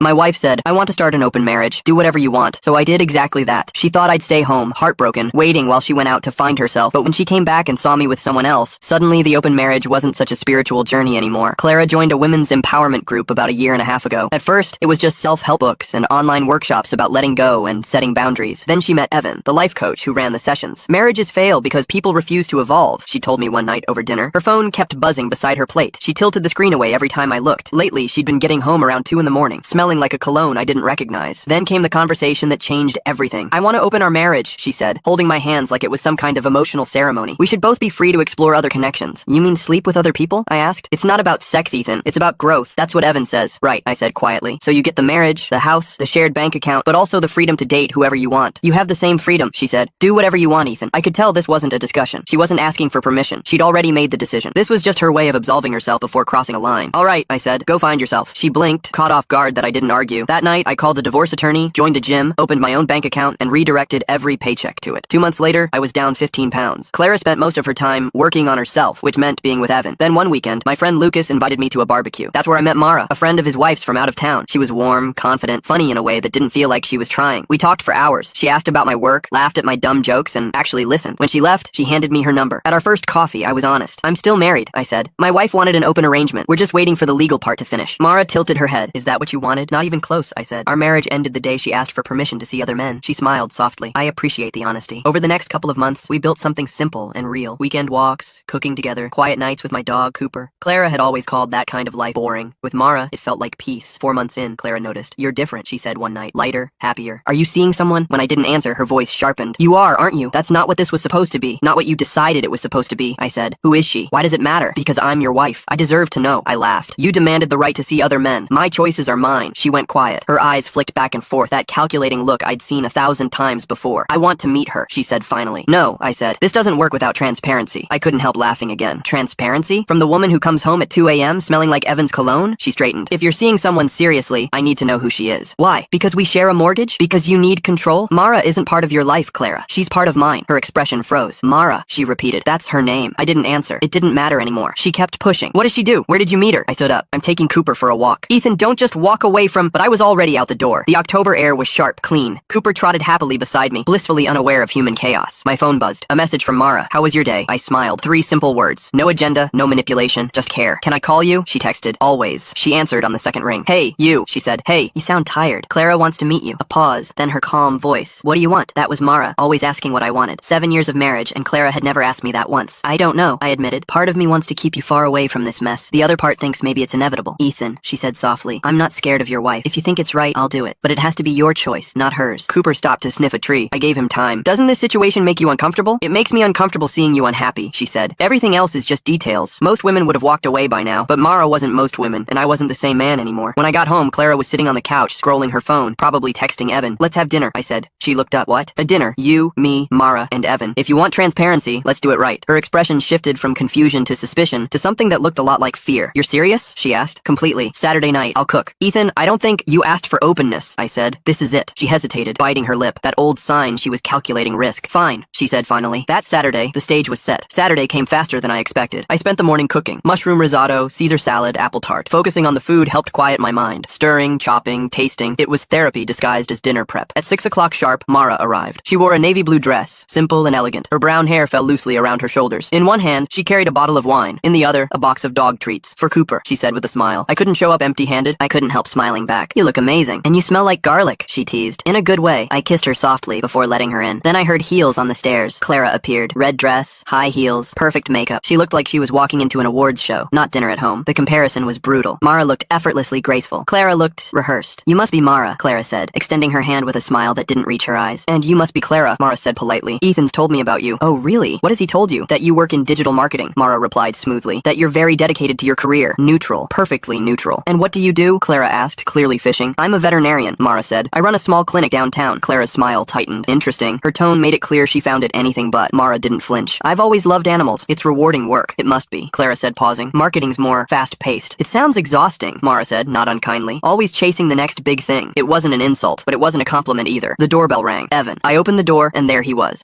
My wife said, I want to start an open marriage. Do whatever you want. So I did exactly that. She thought I'd stay home, heartbroken, waiting while she went out to find herself. But when she came back and saw me with someone else, suddenly the open marriage wasn't such a spiritual journey anymore. Clara joined a women's empowerment group about a year and a half ago. At first, it was just self-help books and online workshops about letting go and setting boundaries. Then she met Evan, the life coach who ran the sessions. Marriages fail because people refuse to evolve, she told me one night over dinner. Her phone kept buzzing beside her plate. She tilted the screen away every time I looked. Lately, she'd been getting home around 2 in the morning, smelling like a cologne I didn't recognize. Then came the conversation that changed everything. I want to open our marriage, she said, holding my hands like it was some kind of emotional ceremony. We should both be free to explore other connections. You mean sleep with other people? I asked. It's not about sex, Ethan. It's about growth. That's what Evan says. Right, I said quietly. So you get the marriage, the house, the shared bank account, but also the freedom to date whoever you want. You have the same freedom, she said. Do whatever you want, Ethan. I could tell this wasn't a discussion. She wasn't asking for permission. She'd already made the decision. This was just her way of absolving herself before crossing a line. All right, I said. Go find yourself. She blinked, caught off guard that I didn't argue. That night, I called a divorce attorney, joined a gym, opened my own bank account, and redirected every paycheck to it. 2 months later, I was down 15 pounds. Clara spent most of her time working on herself, which meant being with Evan. Then one weekend, my friend Lucas invited me to a barbecue. That's where I met Mara, a friend of his wife's from out of town. She was warm, confident, funny in a way that didn't feel like she was trying. We talked for hours. She asked about my work, laughed at my dumb jokes, and actually listened. When she left, she handed me her number. At our first coffee, I was honest. I'm still married, I said. My wife wanted an open arrangement. We're just waiting for the legal part to finish. Mara tilted her head. Is that what you wanted? Not even close, I said. Our marriage ended the day she asked for permission to see other men. She smiled softly. I appreciate the honesty. Over the next couple of months, we built something simple and real. Weekend walks, cooking together, quiet nights with my dog, Cooper. Clara had always called that kind of life boring. With Mara, it felt like peace. 4 months in, Clara noticed. You're different, she said one night. Lighter, happier. Are you seeing someone? When I didn't answer, her voice sharpened. You are, aren't you? That's not what this was supposed to be. Not what you decided it was supposed to be, I said. Who is she? Why does it matter? Because I'm your wife. I deserve to know. I laughed. You demanded the right to see other men. My choices are mine. She went quiet. Her eyes flicked back and forth, that calculating look I'd seen 1,000 times before. I want to meet her, she said finally. No, I said. This doesn't work without transparency. I couldn't help laughing again. Transparency? From the woman who comes home at 2 a.m. smelling like Evan's cologne? She straightened. If you're seeing someone seriously, I need to know who she is. Why? Because we share a mortgage? Because you need control? Mara isn't part of your life, Clara. She's part of mine. Her expression froze. Mara, she repeated. That's her name. I didn't answer. It didn't matter anymore. She kept pushing. What does she do? Where did you meet her? I stood up. I'm taking Cooper for a walk. Ethan, don't just walk away from... But I was already out the door. The October air was sharp, clean. Cooper trotted happily beside me, blissfully unaware of human chaos. My phone buzzed. A message from Mara. How was your day? I smiled. 3 simple words. No agenda, no manipulation, just care. Can I call you? She texted. Always. She answered on the second ring. Hey, you, she said. Hey, you sound tired. Clara wants to meet you. A pause, then her calm voice. What do you want? That was Mara, always asking what I wanted. 7 years of marriage, and Clara had never asked me that once. I don't know, I admitted. Part of me wants to keep you far away from this mess. The other part thinks maybe it's inevitable. Ethan, she said softly. I'm not scared of your wife. If you think it's right, I'll do it. But it has to be your choice, not hers. Cooper stopped to sniff a tree. I gave him time. Doesn't this situation make you uncomfortable? It makes me uncomfortable seeing you unhappy, she said. Everything else is just details. Most women would have walked away by now, but Mara wasn't most women, and I wasn't the same man anymore. When I got home, Clara was sitting on the couch, scrolling her phone, probably texting Evan. Let's have dinner, I said. She looked up. What? A dinner. You, me, Mara, and Evan. If you want transparency, let's do it right. Her expression shifted from confusion to suspicion to something that looked a lot like fear. You're serious? She asked. Completely. Saturday night, I'll cook. Ethan, I don't think you asked for openness, I said. This is it. She hesitated, biting her lip. That old sign she was calculating risk. Fine, she said finally. That Saturday, the stage was set. Saturday came faster than I expected. I spent the morning cooking. Mushroom risotto, Caesar salad, apple tart. Focusing on the food helped quiet my mind. Stirring, chopping, tasting. It was therapy disguised as dinner prep. At 6 o'clock sharp, Mara arrived. She wore a navy blue dress, simple and elegant. Her brown hair fell loosely around her shoulders. In one hand, she carried a bottle of wine. In the other, a box of dog treats. For Cooper, she said with a smile. I couldn't show up empty-handed. I couldn't help smiling back. You look amazing. And you smell like garlic, she teased. In a good way. I kissed her softly before letting her in. Then I heard heels on the stairs. Clara appeared. Red dress, high heels, perfect makeup. She looked like she was walking into an awards show, not dinner at home. The comparison was brutal. Mara looked effortlessly graceful. Clara looked rehearsed. You must be Mara, Clara said, extending her hand with a smile that didn't reach her eyes. And you must be Clara, Mara said politely. Ethan's told me about you. Oh, really? What has he told you? That you work in digital marketing, Mara replied smoothly. That you're very dedicated to your career. Neutral. Perfectly neutral. And what do you do? Clara asked, clearly fishing. I'm a veterinarian, Mara said. I run a small clinic downtown. Clara's smile tightened. Interesting. Her tone made it clear she found it anything but. Mara didn't flinch. I've always loved animals. It's rewarding work. It must be, Clara said, pausing. Marketing's more fast-paced. It sounds exhausting, Mara said, not unkindly. Always chasing the next big thing. It wasn't an insult, but it wasn't a compliment either. The doorbell rang. Evan. I opened the door, and there he was.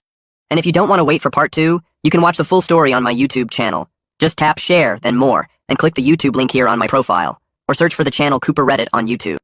And if you don't want to wait for part 2, you can watch the full story on my YouTube channel. Just tap share, then more, and click the YouTube link here on my profile. Or search for the channel Cooper Reddit on YouTube.